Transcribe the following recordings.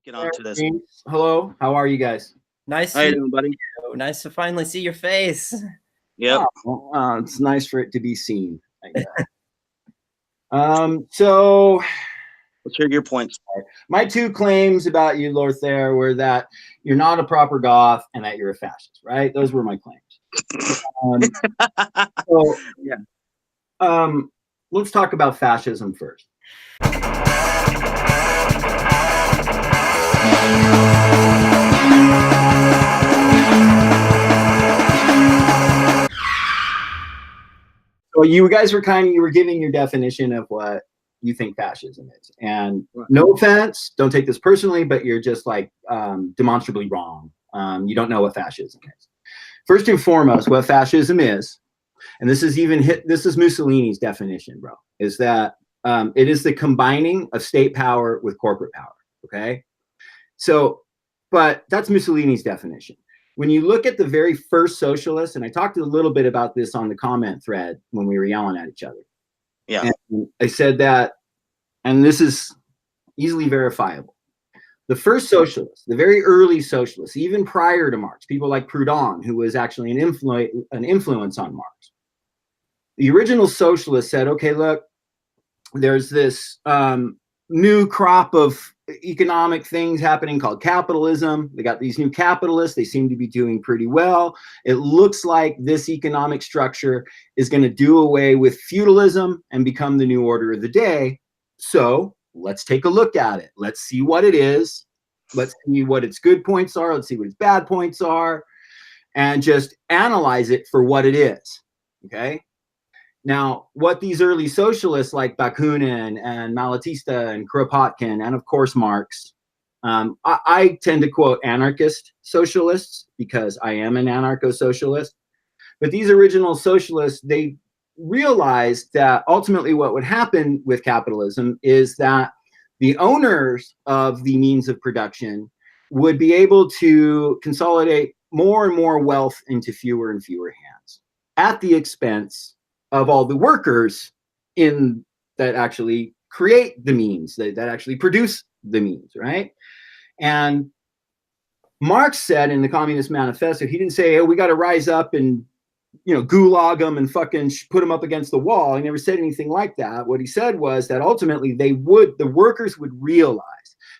get on to this. Hello, how are you guys? Nice How you to doing, buddy? nice to finally see your face. Yep. It's nice for it to be seen, I guess. So Let's hear your points. my two claims about you, Lothair, were that you're not a proper goth and that you're a fascist, right? Those were my claims. So Yeah. Let's talk about fascism first. So you guys were you were giving your definition of what you think fascism is. And no offense, don't take this personally, but you're just like demonstrably wrong. You don't know what fascism is. First and foremost, what fascism is, and this is Mussolini's definition, bro, is that it is the combining of state power with corporate power, okay? So, but that's Mussolini's definition. When you look at the very first socialists, and I talked a little bit about this on the comment thread when we were yelling at each other. Yeah. And I said that, and this is easily verifiable. The first socialists, the very early socialists, even prior to Marx, people like Proudhon, who was actually an influence on Marx. The original socialists said, okay, look, there's this new crop of economic things happening called capitalism. They got these new capitalists. They seem to be doing pretty well. It looks like this economic structure is going to do away with feudalism and become the new order of the day. So let's take a look at it. Let's see what it is. Let's see what its good points are. Let's see what its bad points are, and just analyze it for what it is. Okay. Now, what these early socialists like Bakunin and Malatesta and Kropotkin, and of course Marx, I tend to quote anarchist socialists because I am an anarcho-socialist. But these original socialists, they realized that ultimately what would happen with capitalism is that the owners of the means of production would be able to consolidate more and more wealth into fewer and fewer hands at the expense of all the workers that actually create the means, that actually produce the means, right? And Marx said in the Communist Manifesto, he didn't say, oh, we got to rise up and, gulag them and fucking put them up against the wall. He never said anything like that. What he said was that ultimately the workers would realize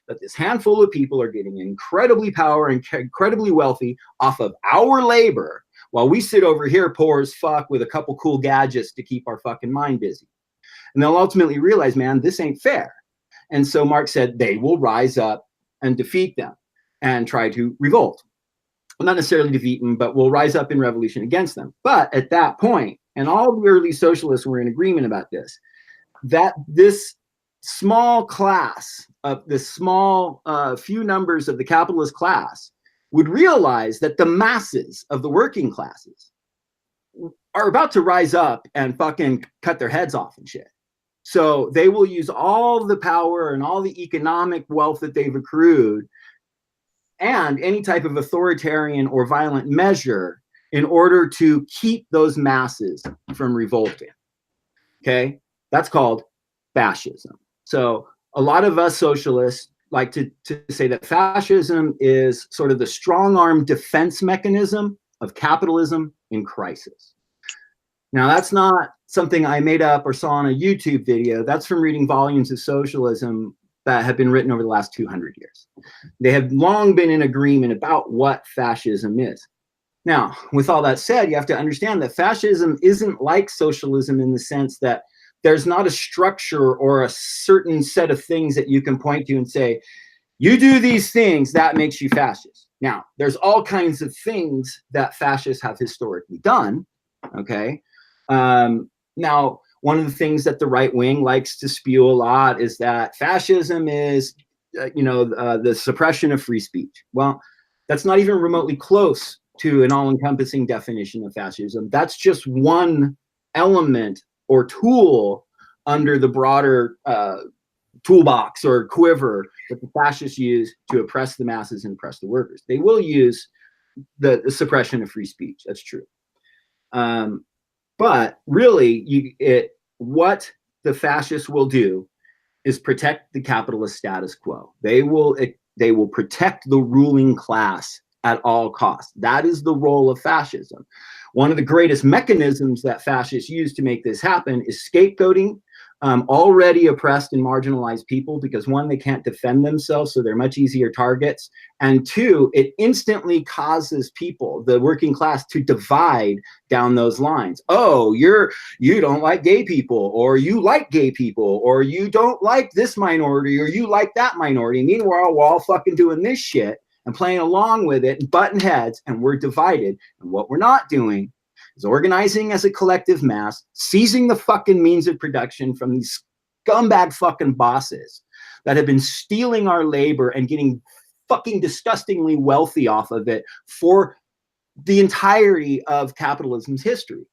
that this handful of people are getting incredibly power and incredibly wealthy off of our labor, while we sit over here poor as fuck with a couple cool gadgets to keep our fucking mind busy. And they'll ultimately realize, man, this ain't fair. And so Marx said they will rise up and defeat them and try to revolt. Well, not necessarily defeat them, but will rise up in revolution against them. But at that point, and all the early socialists were in agreement about this, that this small class of the small few numbers of the capitalist class would realize that the masses of the working classes are about to rise up and fucking cut their heads off and shit. So they will use all the power and all the economic wealth that they've accrued and any type of authoritarian or violent measure in order to keep those masses from revolting. Okay? That's called fascism. So a lot of us socialists like to say that fascism is sort of the strong-arm defense mechanism of capitalism in crisis. Now, that's not something I made up or saw on a YouTube video. That's from reading volumes of socialism that have been written over the last 200 years. They have long been in agreement about what fascism is. Now, with all that said, you have to understand that fascism isn't like socialism in the sense that there's not a structure or a certain set of things that you can point to and say, you do these things, that makes you fascist. Now, there's all kinds of things that fascists have historically done, okay? Now, one of the things that the right wing likes to spew a lot is that fascism is, the suppression of free speech. Well, that's not even remotely close to an all-encompassing definition of fascism. That's just one element or tool under the broader toolbox or quiver that the fascists use to oppress the masses and oppress the workers. They will use the suppression of free speech. That's true. But really, what the fascists will do is protect the capitalist status quo. They will They will protect the ruling class at all costs. That is the role of fascism. One of the greatest mechanisms that fascists use to make this happen is scapegoating already oppressed and marginalized people, because one, they can't defend themselves, so they're much easier targets. And two, it instantly causes people, the working class, to divide down those lines. Oh, you don't like gay people, or you like gay people, or you don't like this minority, or you like that minority. Meanwhile, we're all fucking doing this shit and playing along with it and butting heads, and we're divided. And what we're not doing is organizing as a collective mass, seizing the fucking means of production from these scumbag fucking bosses that have been stealing our labor and getting fucking disgustingly wealthy off of it for the entirety of capitalism's history.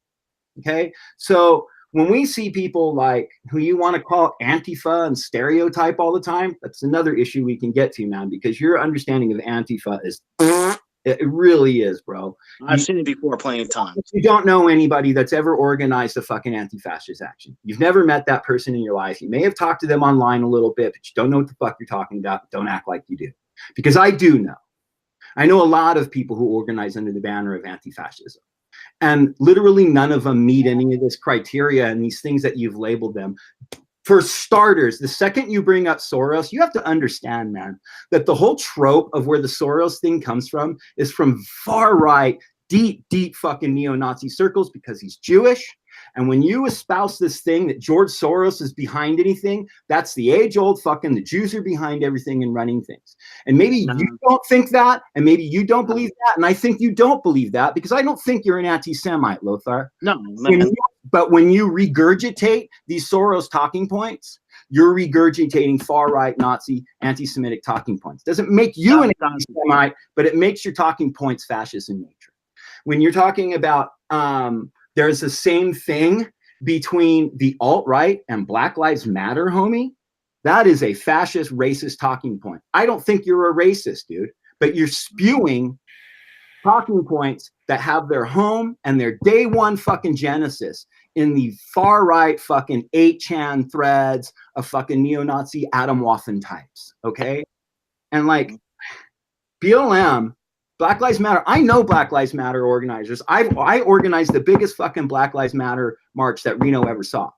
Okay? So when we see people like who you want to call Antifa and stereotype all the time, that's another issue we can get to, man, because your understanding of Antifa is it really is, bro. I've seen it before plenty of times. You don't know anybody that's ever organized a fucking anti-fascist action. You've never met that person in your life. You may have talked to them online a little bit, but you don't know what the fuck you're talking about. Don't act like you do. Because I do know. I know a lot of people who organize under the banner of anti-fascism. And literally none of them meet any of this criteria and these things that you've labeled them. For starters, the second you bring up Soros, you have to understand, man, that the whole trope of where the Soros thing comes from is from far right, deep fucking neo-Nazi circles, because he's Jewish. And when you espouse this thing that George Soros is behind anything, that's the age-old fucking, the Jews are behind everything and running things. And maybe you don't think that, and maybe you don't believe that, and I think you don't believe that, because I don't think you're an anti-Semite, Lothar. No, but when you regurgitate these Soros talking points, you're regurgitating far-right Nazi anti-Semitic talking points. Doesn't make you an anti-Semite, but it makes your talking points fascist in nature. When you're talking about there's the same thing between the alt-right and Black Lives Matter, homie, that is a fascist, racist talking point. I don't think you're a racist, dude, but you're spewing talking points that have their home and their day one fucking genesis in the far right fucking 8chan threads of fucking neo-Nazi Adam Waffen types, okay? And like BLM, Black Lives Matter, I know Black Lives Matter organizers. I organized the biggest fucking Black Lives Matter march that Reno ever saw.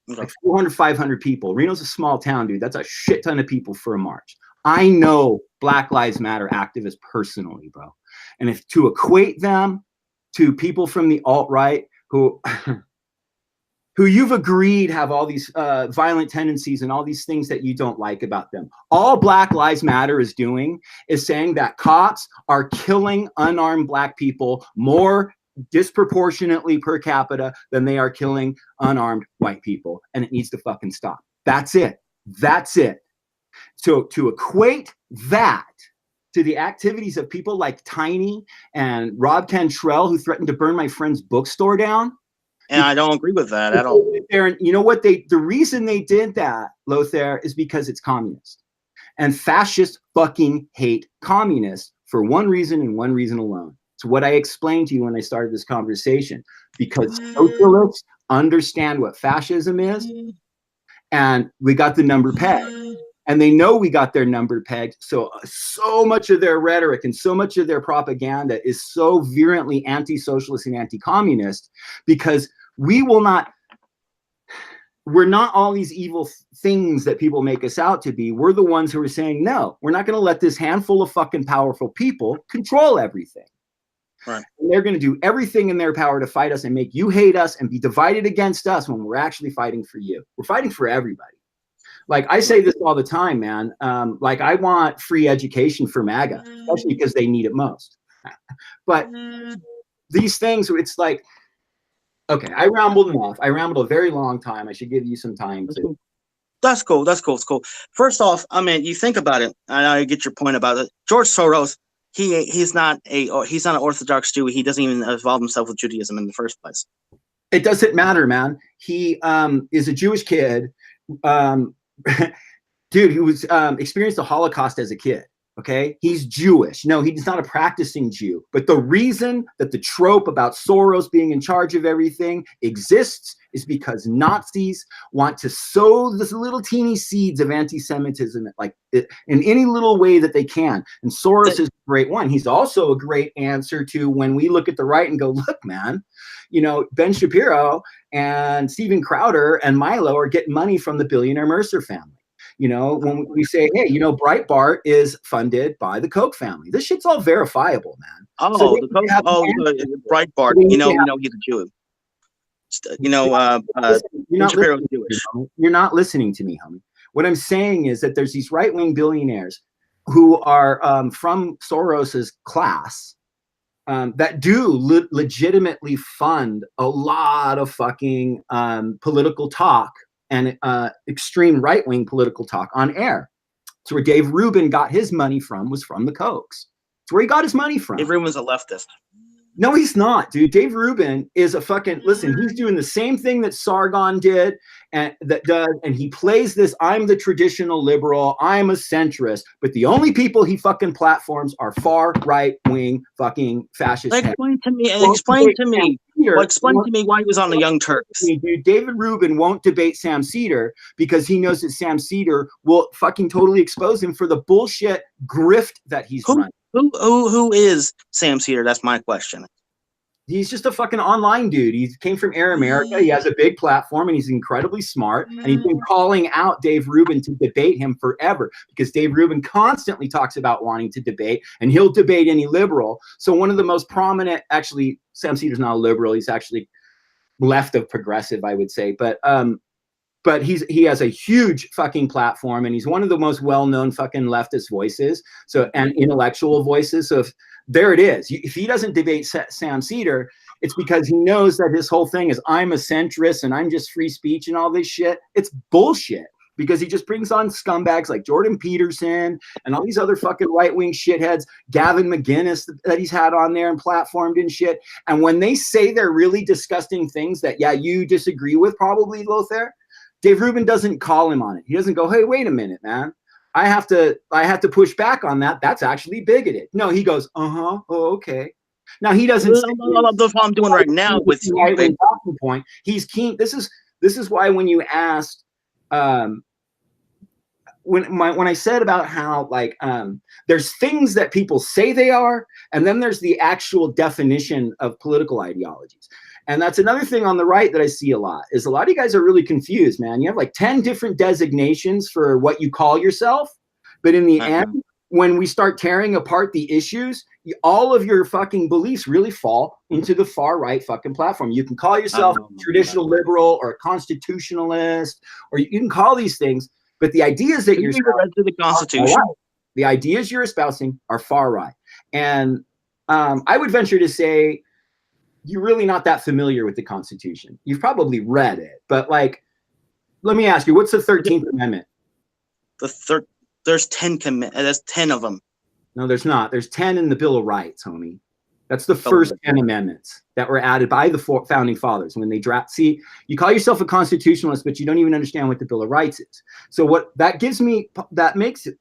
Like 400, 500 people. Reno's a small town, dude. That's a shit ton of people for a march. I know Black Lives Matter activists personally, bro. And if to equate them to people from the alt-right who you've agreed have all these violent tendencies and all these things that you don't like about them. All Black Lives Matter is doing is saying that cops are killing unarmed Black people more disproportionately per capita than they are killing unarmed white people. And it needs to fucking stop. That's it. That's it. So to equate that to the activities of people like Tiny and Rob Cantrell, who threatened to burn my friend's bookstore down, and I don't agree with that at all. You know what? The reason they did that, Lothar, is because it's communist. And fascists fucking hate communists for one reason and one reason alone. It's what I explained to you when I started this conversation. Because socialists understand what fascism is, and we got the number pegged. And they know we got their number pegged. So much of their rhetoric and so much of their propaganda is so virulently anti-socialist and anti-communist, because we're not all these evil things that people make us out to be. We're the ones who are saying, no, we're not going to let this handful of fucking powerful people control everything. Right. And they're going to do everything in their power to fight us and make you hate us and be divided against us when we're actually fighting for you. We're fighting for everybody. Like I say this all the time, man. Like I want free education for MAGA, especially because they need it most. But these things, it's like, okay, I rambled enough. I rambled a very long time. I should give you some time to. That's cool. That's cool. It's cool. First off, I mean, you think about it, and I get your point about it. George Soros, he's not an Orthodox Jew. He doesn't even involve himself with Judaism in the first place. It doesn't matter, man. He is a Jewish kid. Dude, who was experienced the Holocaust as a kid. Okay, he's Jewish. No, he's not a practicing Jew. But the reason that the trope about Soros being in charge of everything exists is because Nazis want to sow this little teeny seeds of anti-Semitism like in any little way that they can. And Soros is a great one. He's also a great answer to when we look at the right and go, look, man, you know, Ben Shapiro and Steven Crowder and Milo are getting money from the billionaire Mercer family. You know, when we say, hey, you know, Breitbart is funded by the Koch family. This shit's all verifiable, man. Oh, So the Koch, Breitbart. You know, he's a Jew. You know, Shapiro's Jewish. You're not listening to me, homie. What I'm saying is that there's these right-wing billionaires who are from Soros's class that do legitimately fund a lot of fucking political talk and extreme right-wing political talk on air. So where Dave Rubin got his money from was from the Kochs. It's where he got his money from. Dave Rubin's a leftist. No, he's not, dude. Dave Rubin is a fucking, listen, he's doing the same thing that Sargon did and he plays this, I'm the traditional liberal, I'm a centrist, but the only people he fucking platforms are far right-wing fucking fascist. Explain to me why he was on the Young Turks. Dude, David Rubin won't debate Sam Cedar because he knows that Sam Cedar will fucking totally expose him for the bullshit grift that he's running. Who is Sam Cedar? That's my question. He's just a fucking online dude. He came from Air America. He has a big platform and he's incredibly smart. And he's been calling out Dave Rubin to debate him forever because Dave Rubin constantly talks about wanting to debate and he'll debate any liberal. So one of the most prominent, actually, Sam Cedar's not a liberal. He's actually left of progressive, I would say. But he has a huge fucking platform and he's one of the most well-known fucking leftist voices. So, and intellectual voices. So there it is. If he doesn't debate Sam Cedar, it's because he knows that his whole thing is I'm a centrist and I'm just free speech and all this shit. It's bullshit because he just brings on scumbags like Jordan Peterson and all these other fucking right-wing shitheads, Gavin McInnes that he's had on there and platformed and shit. And when they say they're really disgusting things that, yeah, you disagree with probably, Lothar, Dave Rubin doesn't call him on it. He doesn't go, hey, wait a minute, man. I have to push back on that. That's actually bigoted. No, he goes, oh, okay. Now he doesn't. That's what I'm doing right now with you. Point. He's keen. This is why when you asked, when I said about how like there's things that people say they are, and then there's the actual definition of political ideologies. And that's another thing on the right that I see a lot is a lot of you guys are really confused, man. You have like 10 different designations for what you call yourself. But in the end, when we start tearing apart the issues, all of your fucking beliefs really fall into the far right fucking platform. You can call yourself a traditional liberal or a constitutionalist, or you can call these things. But the ideas that you're read to the Constitution. The ideas you're espousing are far right. And I would venture to say, you're really not that familiar with the Constitution. You've probably read it, but like, let me ask you, what's the 13th Amendment? There's 10 there's 10 of them. No, there's not. There's 10 in the Bill of Rights, homie. That's the first 10 amendments that were added by the founding fathers when they draft. See, you call yourself a constitutionalist, but you don't even understand what the Bill of Rights is. So what that gives me, that makes it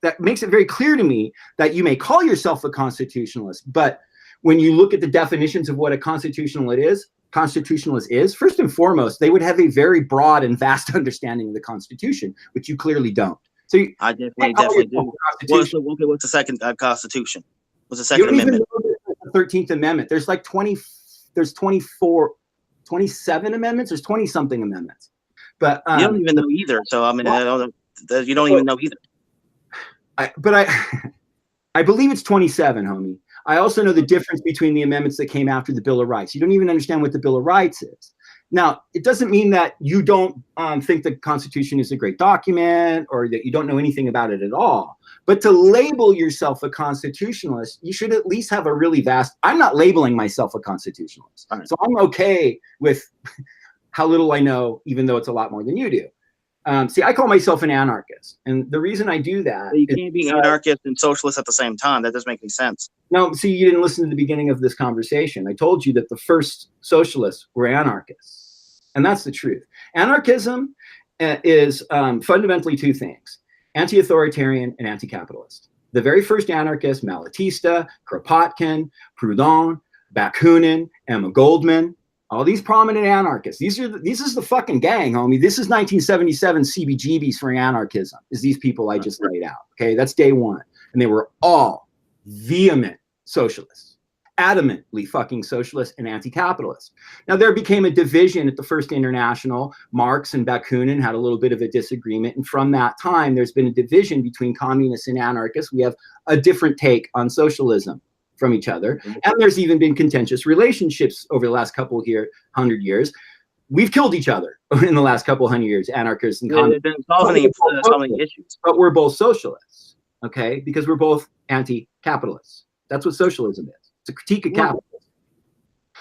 very clear to me that you may call yourself a constitutionalist, but when you look at the definitions of what a constitutionalist is, first and foremost, they would have a very broad and vast understanding of the Constitution, which you clearly don't. So I definitely do. What's the second Constitution? What's the second amendment? The 13th Amendment. There's like 24, 27 amendments. There's 20 something amendments. But you don't even know either. So I mean, you don't even know either. I believe it's 27, homie. I also know the difference between the amendments that came after the Bill of Rights. You don't even understand what the Bill of Rights is. Now, it doesn't mean that you don't think the Constitution is a great document or that you don't know anything about it at all. But to label yourself a constitutionalist, you should at least have a really vast. I'm not labeling myself a constitutionalist. Right. So I'm okay with how little I know, even though it's a lot more than you do. See, I call myself an anarchist. And the reason I do that you can't be anarchist and socialist at the same time. That doesn't make any sense. No, see, you didn't listen to the beginning of this conversation. I told you that the first socialists were anarchists. And that's the truth. Anarchism is fundamentally two things: anti-authoritarian and anti-capitalist. The very first anarchists, Malatesta, Kropotkin, Proudhon, Bakunin, Emma Goldman, all these prominent anarchists. This is the fucking gang, homie. This is 1977 CBGBs for anarchism, is these people I just laid out. Okay, that's day one. And they were all vehement socialists, adamantly fucking socialist and anti-capitalist. Now, there became a division at the First International. Marx and Bakunin had a little bit of a disagreement. And from that time, there's been a division between communists and anarchists. We have a different take on socialism from each other. And there's even been contentious relationships over the last couple of 100 years. We've killed each other in the last couple of 100 years, anarchists and communists. They've been solving issues. But we're both socialists, okay? Because we're both anti-capitalists. That's what socialism is. It's a critique of capitalism.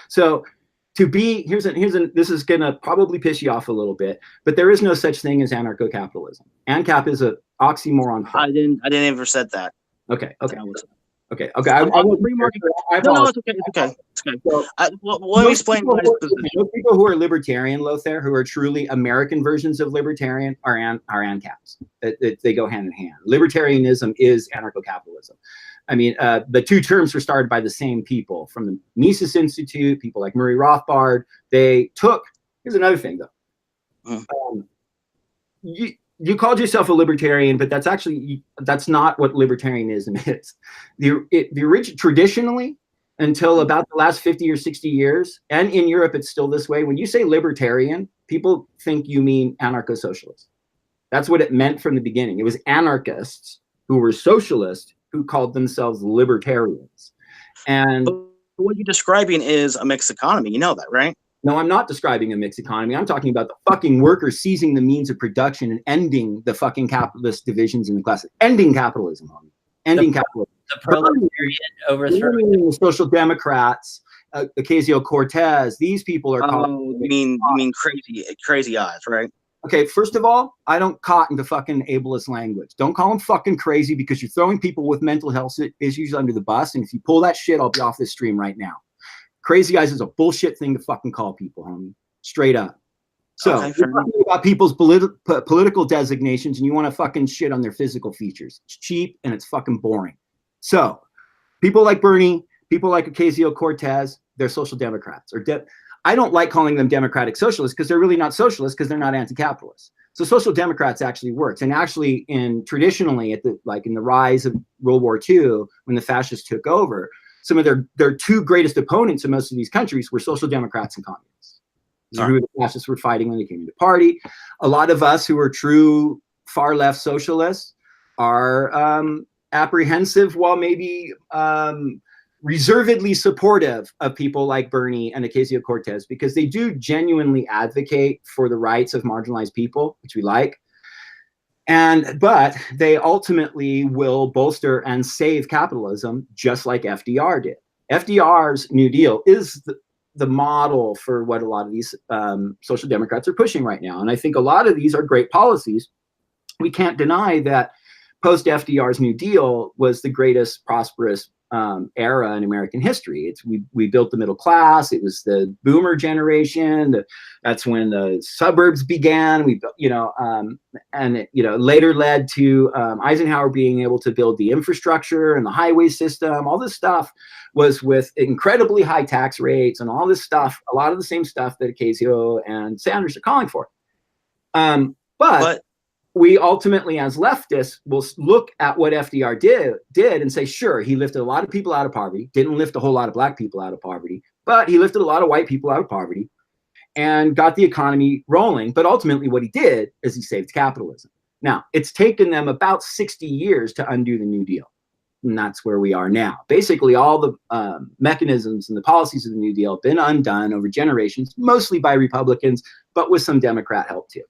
So to be, this is gonna probably piss you off a little bit, but there is no such thing as anarcho-capitalism. ANCAP is an oxymoron. I didn't ever said that. Okay. I No, it's okay. It's okay. So, let me explain my position. Those people who are libertarian, Lothair, who are truly American versions of libertarian, are ANCAPs. They go hand in hand. Libertarianism is anarcho-capitalism. I mean, the two terms were started by the same people from the Mises Institute, people like Murray Rothbard. They took, here's another thing though. You called yourself a libertarian, but that's not what libertarianism is. The original, traditionally, until about the last 50 or 60 years, and in Europe it's still this way, when you say libertarian, people think you mean anarcho-socialist. That's what it meant from the beginning. It was anarchists who were socialists who called themselves libertarians. And but what you're describing is a mixed economy. You know that, right? No, I'm not describing a mixed economy. I'm talking about the fucking workers seizing the means of production and ending the fucking capitalist divisions in the classes. Ending capitalism, homie. Ending capitalism. The proletariat overthrowing the Social Democrats, Ocasio-Cortez. These people are called. You mean crazy eyes, right? Okay, first of all, I don't cotton to fucking ableist language. Don't call them fucking crazy because you're throwing people with mental health issues under the bus. And if you pull that shit, I'll be off this stream right now. Crazy guys is a bullshit thing to fucking call people, homie. Straight up. So, you're talking about people's political designations and you want to fucking shit on their physical features. It's cheap and it's fucking boring. So, people like Bernie, people like Ocasio-Cortez, they're social democrats. I don't like calling them democratic socialists because they're really not socialists because they're not anti-capitalists. So social democrats actually works. And actually traditionally in the rise of World War II, when the fascists took over, some of their two greatest opponents in most of these countries were social democrats and communists. Who the fascists were fighting when they came into party. A lot of us who are true far left socialists are apprehensive while maybe reservedly supportive of people like Bernie and Ocasio-Cortez because they do genuinely advocate for the rights of marginalized people, which we like. But they ultimately will bolster and save capitalism just like FDR did. FDR's New Deal is the model for what a lot of these social democrats are pushing right now. And I think a lot of these are great policies. We can't deny that post FDR's New Deal was the greatest prosperous era in American history. We built the middle class. It was the boomer generation. That's when the suburbs began. We built, and it, later led to Eisenhower being able to build the infrastructure and the highway system. All this stuff was with incredibly high tax rates and all this stuff. A lot of the same stuff that Ocasio and Sanders are calling for. But we ultimately, as leftists, will look at what FDR did and say, sure, he lifted a lot of people out of poverty, didn't lift a whole lot of black people out of poverty, but he lifted a lot of white people out of poverty and got the economy rolling. But ultimately what he did is he saved capitalism. Now, it's taken them about 60 years to undo the New Deal. And that's where we are now. Basically, all the mechanisms and the policies of the New Deal have been undone over generations, mostly by Republicans, but with some Democrat help too.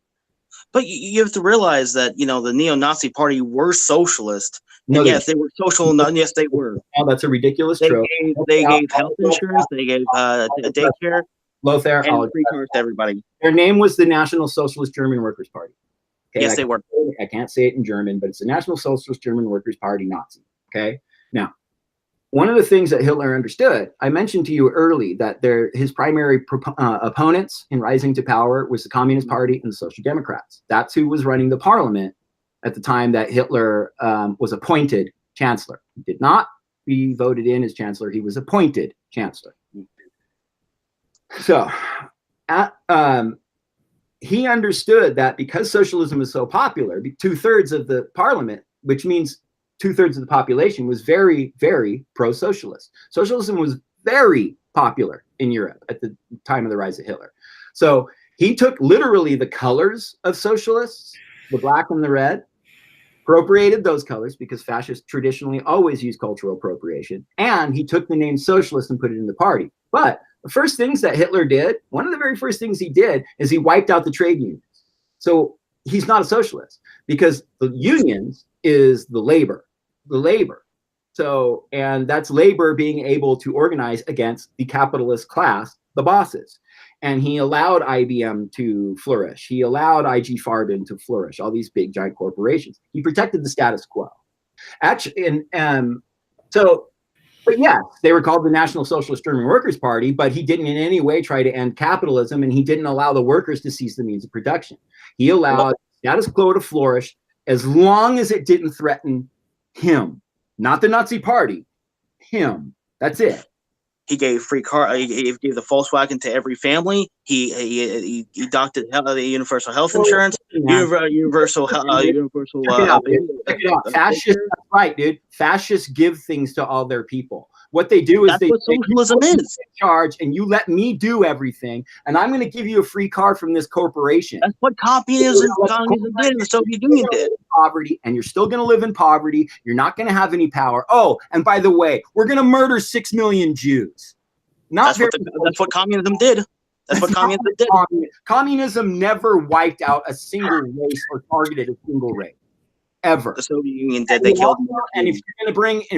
But you have to realize that, the neo-Nazi party were socialist. And yes, they were social. Yes, they were. Oh, that's a ridiculous trope. They gave health insurance. They gave daycare. Lothair, and free cars to everybody. Their name was the National Socialist German Workers' Party. Okay? Yes, they were. I can't say it in German, but it's the National Socialist German Workers' Party Nazi. Okay. Now, one of the things that Hitler understood, I mentioned to you early that his primary opponents in rising to power was the Communist Party and the Social Democrats. That's who was running the parliament at the time that Hitler was appointed chancellor. He did not be voted in as chancellor. He was appointed chancellor. So he understood that because socialism is so popular, 2/3 of the parliament, which means 2/3 of the population, was very, very pro-socialist. Socialism was very popular in Europe at the time of the rise of Hitler. So he took literally the colors of socialists, the black and the red, appropriated those colors because fascists traditionally always use cultural appropriation, and he took the name socialist and put it in the party. But the first things that Hitler did, one of the very first things he did, is he wiped out the trade unions. So he's not a socialist because the unions is the labor. So, and that's labor being able to organize against the capitalist class, the bosses. And he allowed IBM to flourish. He allowed IG Farben to flourish, all these big giant corporations. He protected the status quo. Actually, but yes, they were called the National Socialist German Workers' Party, but he didn't in any way try to end capitalism, and he didn't allow the workers to seize the means of production. He allowed status quo to flourish as long as it didn't threaten him, not the Nazi Party, him. That's it. He gave free car. He gave the Volkswagen to every family. He adopted the universal health insurance. Universal. Fascists, that's right, dude. Fascists give things to all their people. What they do is that's what socialism is. In charge, and you let me do everything, and I'm going to give you a free car from this corporation. That's what communism did, and the Soviet Union did. Poverty, and you're still going to live in poverty. You're not going to have any power. Oh, and by the way, we're going to murder 6 million Jews. That's what communism did. That's what communism did. Communism never wiped out a single race or targeted a single race. Ever. The Soviet Union did. They killed. And if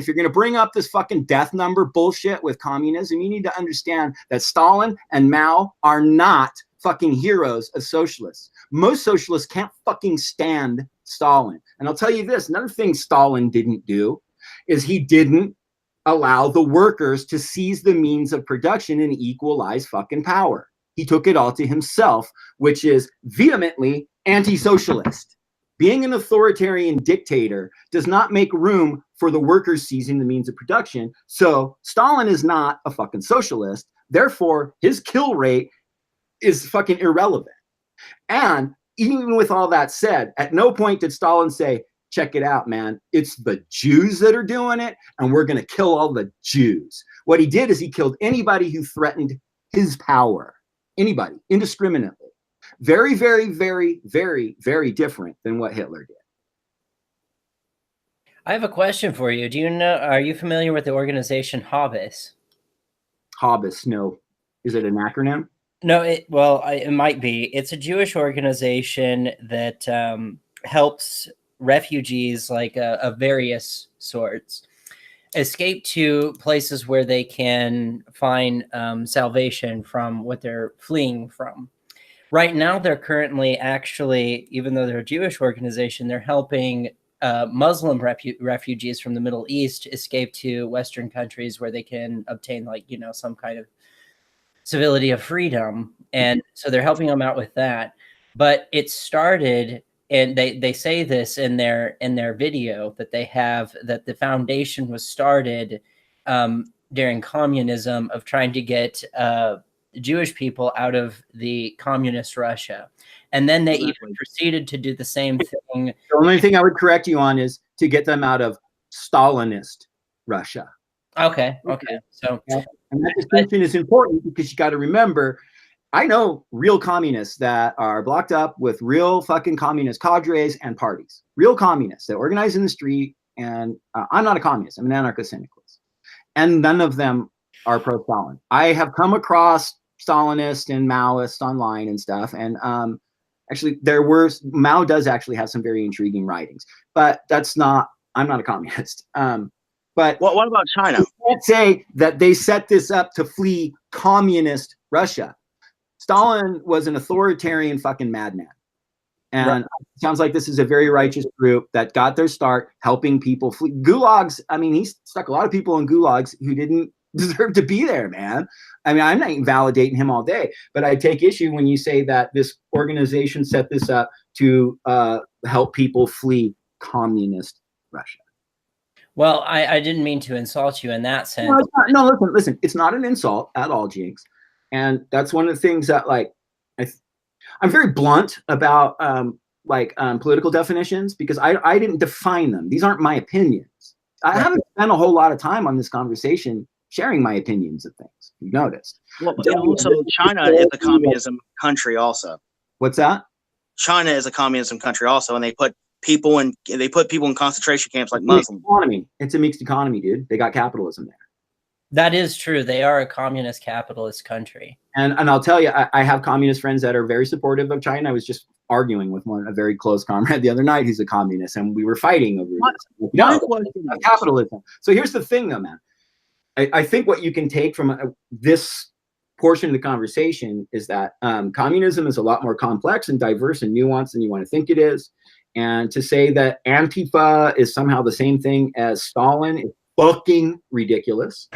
you're gonna bring up this fucking death number bullshit with communism, you need to understand that Stalin and Mao are not fucking heroes of socialists. Most socialists can't fucking stand Stalin. And I'll tell you this: another thing Stalin didn't do is he didn't allow the workers to seize the means of production and equalize fucking power. He took it all to himself, which is vehemently anti-socialist. Being an authoritarian dictator does not make room for the workers seizing the means of production. So Stalin is not a fucking socialist. Therefore, his kill rate is fucking irrelevant. And even with all that said, at no point did Stalin say, check it out, man, it's the Jews that are doing it, and we're going to kill all the Jews. What he did is he killed anybody who threatened his power. Anybody, indiscriminately. Very, very, very, very, very different than what Hitler did. I have a question for you. Are you familiar with the organization Hobbes? Hobbes, no. Is it an acronym? No, it might be. It's a Jewish organization that helps refugees of various sorts escape to places where they can find salvation from what they're fleeing from. Right now, they're currently actually, even though they're a Jewish organization, they're helping Muslim refugees from the Middle East escape to Western countries where they can obtain some kind of civility of freedom. And so they're helping them out with that. But it started, and they say this in their video that they have, that the foundation was started during communism of trying to get Jewish people out of the communist Russia. And then they even proceeded to do the same thing. The only thing I would correct you on is to get them out of Stalinist Russia. Okay. So, and that distinction is important because you got to remember, I know real communists that are blocked up with real fucking communist cadres and parties. Real communists that organize in the street. And I'm not a communist. I'm an anarcho-syndicalist. And none of them are pro-Stalin. I have come across Stalinist and Maoist online and stuff. And actually, Mao does actually have some very intriguing writings. But I'm not a communist. But what about China? You can't say that they set this up to flee communist Russia. Stalin was an authoritarian fucking madman. And it sounds like this is a very righteous group that got their start helping people flee. Gulags, I mean, he stuck a lot of people in gulags who didn't deserve to be there, man. I mean, I'm not invalidating him all day, but I take issue when you say that this organization set this up to help people flee communist Russia. Well, I didn't mean to insult you in that sense. No, it's not, no, listen. It's not an insult at all, Jinx. And that's one of the things that, like, I'm very blunt about political definitions, because I didn't define them. These aren't my opinions. I haven't spent a whole lot of time on this conversation sharing my opinions of things. You've noticed. Well, also, China is a communism country also. What's that? China is a communism country also, and they put people in concentration camps like Muslims. It's a mixed economy, dude. They got capitalism there. That is true. They are a communist capitalist country. And I'll tell you, I have communist friends that are very supportive of China. I was just arguing with a very close comrade the other night who's a communist, and we were fighting over capitalism. So here's the thing, though, man. I think what you can take from this portion of the conversation is that communism is a lot more complex and diverse and nuanced than you want to think it is. And to say that Antifa is somehow the same thing as Stalin is fucking ridiculous.